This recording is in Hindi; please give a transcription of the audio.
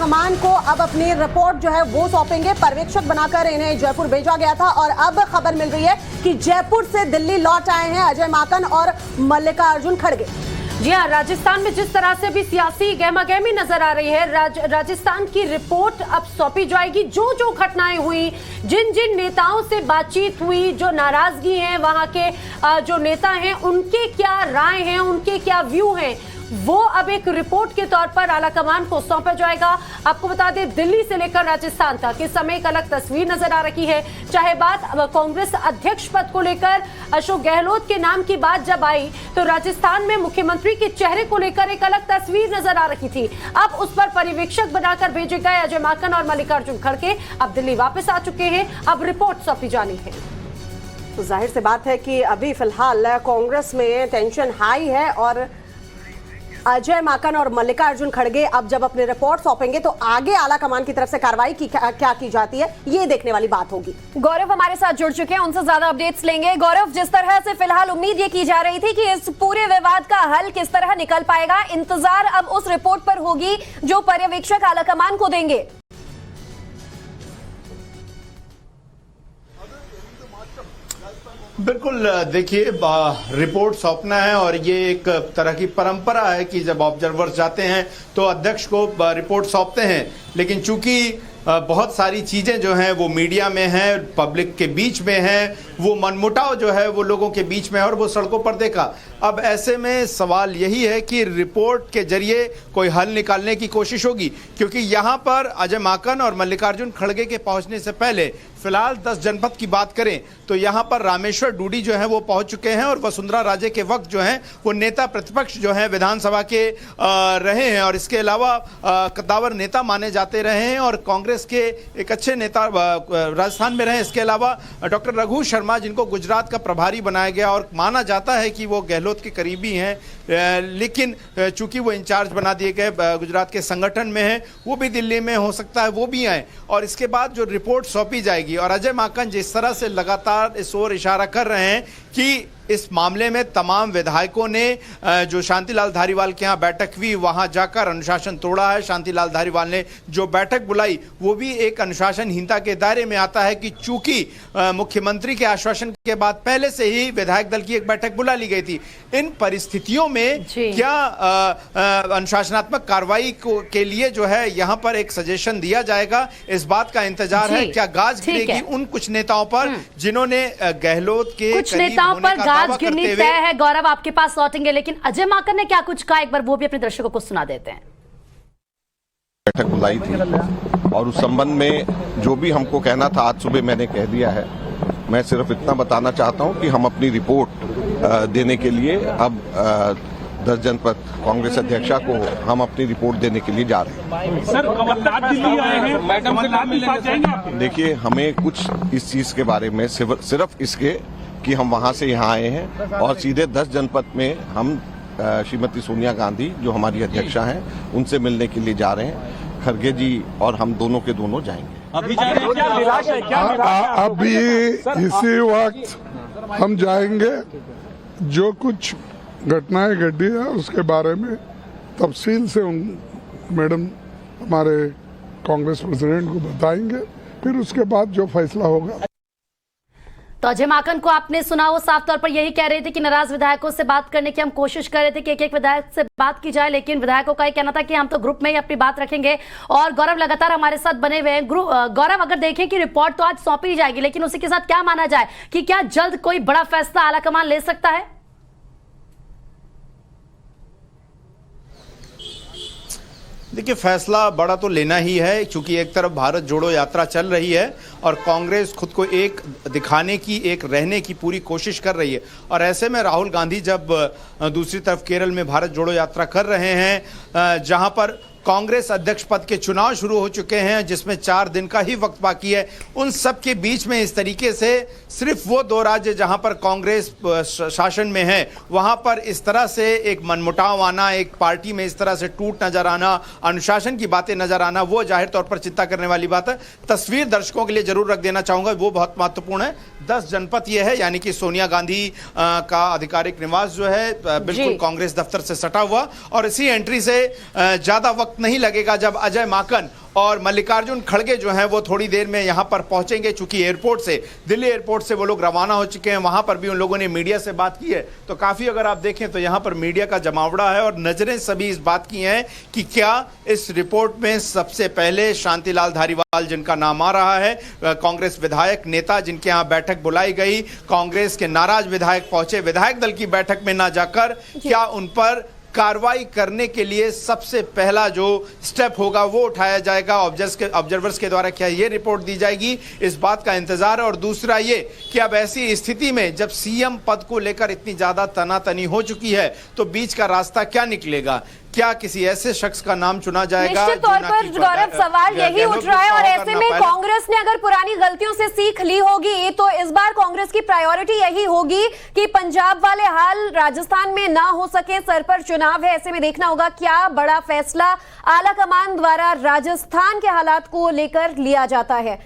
कमान को अब अपनी रिपोर्ट जो है वो सौंपेंगे। पर्यवेक्षक बनाकर इन्हें जयपुर भेजा गया था और अब खबर मिल रही है कि जयपुर से दिल्ली लौट आए हैं अजय माकन और मल्लिकार्जुन खड़गे। जी हाँ, राजस्थान में जिस तरह से भी सियासी गहमागहमी नजर आ रही है, राजस्थान की रिपोर्ट अब सौंपी जाएगी। जो जो घटनाएं हुई, जिन जिन नेताओं से बातचीत हुई, जो नाराजगी है वहां के जो नेता हैं उनके क्या राय हैं, उनके क्या व्यू हैं, वो अब एक रिपोर्ट के तौर पर आलाकमान को सौंपा जाएगा। आपको बता दें, दिल्ली से लेकर राजस्थान तक इस समय एक अलग तस्वीर नजर आ रही है। चाहे बात कांग्रेस अध्यक्ष पद को लेकर अशोक गहलोत के नाम की बात जब आई तो राजस्थान में मुख्यमंत्री के चेहरे को लेकर एक अलग तस्वीर नजर आ रही थी। अब उस पर पर्यवेक्षक बनाकर भेजे गए अजय माकन और मल्लिकार्जुन खड़गे अब दिल्ली वापस आ चुके हैं। अब रिपोर्ट सौंपी जानी है। तो जाहिर सी बात है कि अभी फिलहाल कांग्रेस में टेंशन हाई है और अजय माकन और मल्लिकार्जुन खड़गे अब जब अपनी रिपोर्ट सौंपेंगे तो आगे आला कमान की तरफ से कार्रवाई की क्या की जाती है, ये देखने वाली बात होगी। गौरव हमारे साथ जुड़ चुके हैं, उनसे ज्यादा अपडेट्स लेंगे। गौरव, जिस तरह से फिलहाल उम्मीद ये की जा रही थी कि इस पूरे विवाद का हल किस तरह निकल पाएगा, इंतजार अब उस रिपोर्ट पर होगी जो पर्यवेक्षक आला कमान को देंगे। बिल्कुल, देखिए रिपोर्ट सौंपना है और ये एक तरह की परंपरा है कि जब ऑब्जर्वर्स जाते हैं तो अध्यक्ष को रिपोर्ट सौंपते हैं। लेकिन चूंकि बहुत सारी चीजें जो हैं वो मीडिया में हैं, पब्लिक के बीच में हैं, वो मनमुटाव जो है वो लोगों के बीच में है और वो सड़कों पर देखा। अब ऐसे में सवाल यही है कि रिपोर्ट के जरिए कोई हल निकालने की कोशिश होगी, क्योंकि यहाँ पर अजय माकन और मल्लिकार्जुन खड़गे के पहुंचने से पहले फिलहाल 10 जनपद की बात करें तो यहाँ पर रामेश्वर डूडी जो है वो पहुंच चुके हैं और वसुंधरा राजे के वक्त जो है वो नेता प्रतिपक्ष जो है विधानसभा के रहे हैं और इसके अलावा कद्दावर नेता माने जाते रहे हैं और कांग्रेस के एक अच्छे नेता राजस्थान में रहे। इसके अलावा डॉक्टर रघु शर्मा, जिनको गुजरात का प्रभारी बनाया गया और माना जाता है कि वो गहलोत के करीबी हैं, लेकिन चूंकि वो इंचार्ज बना दिए गए गुजरात के संगठन में हैं, वो भी दिल्ली में हो सकता है वो भी आए। और इसके बाद जो रिपोर्ट सौंपी जाएगी और अजय माकन जिस तरह से लगातार इस ओर इशारा कर रहे हैं कि इस मामले में तमाम विधायकों ने जो शांतिलाल धारीवाल के यहाँ बैठक हुई वहां जाकर अनुशासन तोड़ा है। शांतिलाल धारीवाल ने जो बैठक बुलाई वो भी एक अनुशासनहीनता के दायरे में आता है कि चूंकि मुख्यमंत्री के आश्वासन के बाद पहले से ही विधायक दल की एक बैठक बुला ली गई थी। इन परिस्थितियों में क्या अनुशासनात्मक कार्रवाई के लिए जो है यहाँ पर एक सजेशन दिया जाएगा, इस बात का इंतजार है। क्या गाज गिरेगी उन कुछ नेताओं पर जिन्होंने गहलोत के कुछ नेताओं पर गाज गिरनी तय है। गौरव, आपके पास लौटेंगे, लेकिन अजय माकन ने क्या कुछ कहा, एक बार वो भी अपने दर्शकों को सुना देते हैं। बैठक बुलाई थी और उस संबंध में जो भी हमको कहना था आज सुबह मैंने कह दिया है। मैं सिर्फ इतना बताना चाहता हूं कि हम अपनी रिपोर्ट देने के लिए अब 10 जनपद कांग्रेस अध्यक्षा को हम अपनी रिपोर्ट देने के लिए जा रहे हैं। सर, कमलनाथ दिल्ली आए हैं, कमलनाथ भी साथ जाएंगे? देखिए, हमें कुछ इस चीज के बारे में सिर्फ इसके कि हम वहां से यहाँ आए हैं और सीधे 10 जनपद में हम श्रीमती सोनिया गांधी जो हमारी अध्यक्षा हैं उनसे मिलने के लिए जा रहे हैं। खड़गे जी और हम दोनों के दोनों जाएंगे। अभी जा रहे हैं? क्या निराश है? क्या अभी इसी वक्त हम जाएंगे। जो कुछ घटनाएं घटी है उसके बारे में तफसील से मैडम हमारे कांग्रेस प्रेसिडेंट को बताएंगे, फिर उसके बाद जो फैसला होगा। तो अजय माकन को आपने सुना, वो साफ तौर पर यही कह रहे थे कि नाराज विधायकों से बात करने की हम कोशिश कर रहे थे कि एक एक विधायक से बात की जाए, लेकिन विधायकों का ये कहना था कि हम तो ग्रुप में ही अपनी बात रखेंगे। और गौरव लगातार हमारे साथ बने हुए हैं। गौरव, अगर देखें कि रिपोर्ट तो आज सौंपी जाएगी, लेकिन उसी के साथ क्या माना जाए कि क्या जल्द कोई बड़ा फैसला आलाकमान ले सकता है? देखिए, फैसला बड़ा तो लेना ही है, क्योंकि एक तरफ भारत जोड़ो यात्रा चल रही है और कांग्रेस खुद को एक दिखाने की, एक रहने की पूरी कोशिश कर रही है। और ऐसे में राहुल गांधी जब दूसरी तरफ केरल में भारत जोड़ो यात्रा कर रहे हैं, जहां पर कांग्रेस अध्यक्ष पद के चुनाव शुरू हो चुके हैं, जिसमें 4 दिन का ही वक्त बाकी है, उन सब के बीच में इस तरीके से सिर्फ वो 2 राज्य जहां पर कांग्रेस शासन में है वहां पर इस तरह से एक मनमुटाव आना, एक पार्टी में इस तरह से टूट नजर आना, अनुशासन की बातें नजर आना, वो जाहिर तौर पर चिंता करने वाली बात है। तस्वीर दर्शकों के लिए जरूर रख देना चाहूंगा, वो बहुत महत्वपूर्ण है। 10 जनपद ये है, यानी कि सोनिया गांधी का आधिकारिक निवास जो है बिल्कुल कांग्रेस दफ्तर से सटा हुआ और इसी एंट्री से ज्यादा वक्त वक्त नहीं लगेगा जब अजय माकन और मल्लिकार्जुन खड़गे जो हैं वो थोड़ी देर में यहां पर पहुंचेंगे। चूंकि एयरपोर्ट से, दिल्ली एयरपोर्ट से वो लोग रवाना हो चुके हैं, वहां पर भी उन लोगों ने मीडिया से बात की है। तो काफी अगर आप देखें तो यहां पर मीडिया का जमावड़ा है और नजरें सभी इस बात की हैं कि क्या इस रिपोर्ट में सबसे पहले शांतिलाल धारीवाल जिनका नाम आ रहा है, कांग्रेस विधायक नेता जिनके यहां बैठक बुलाई गई, कांग्रेस के नाराज विधायक पहुंचे विधायक दल की बैठक में ना जाकर, क्या उन पर कार्रवाई करने के लिए सबसे पहला जो स्टेप होगा वो उठाया जाएगा ऑब्जर्वर्स के द्वारा, क्या ये रिपोर्ट दी जाएगी, इस बात का इंतजार है। और दूसरा ये कि अब ऐसी स्थिति में जब सीएम पद को लेकर इतनी ज्यादा तनातनी हो चुकी है तो बीच का रास्ता क्या निकलेगा, क्या किसी ऐसे शख्स का नाम चुना जाएगा? निश्चित तौर पर गौरव सवाल यही उठ रहा है और ऐसे में कांग्रेस ने अगर पुरानी गलतियों से सीख ली होगी तो इस बार कांग्रेस की प्रायोरिटी यही होगी कि पंजाब वाले हाल राजस्थान में ना हो सके। सर पर चुनाव है, ऐसे में देखना होगा क्या बड़ा फैसला आला कमान द्वारा राजस्थान के हालात को लेकर लिया जाता है।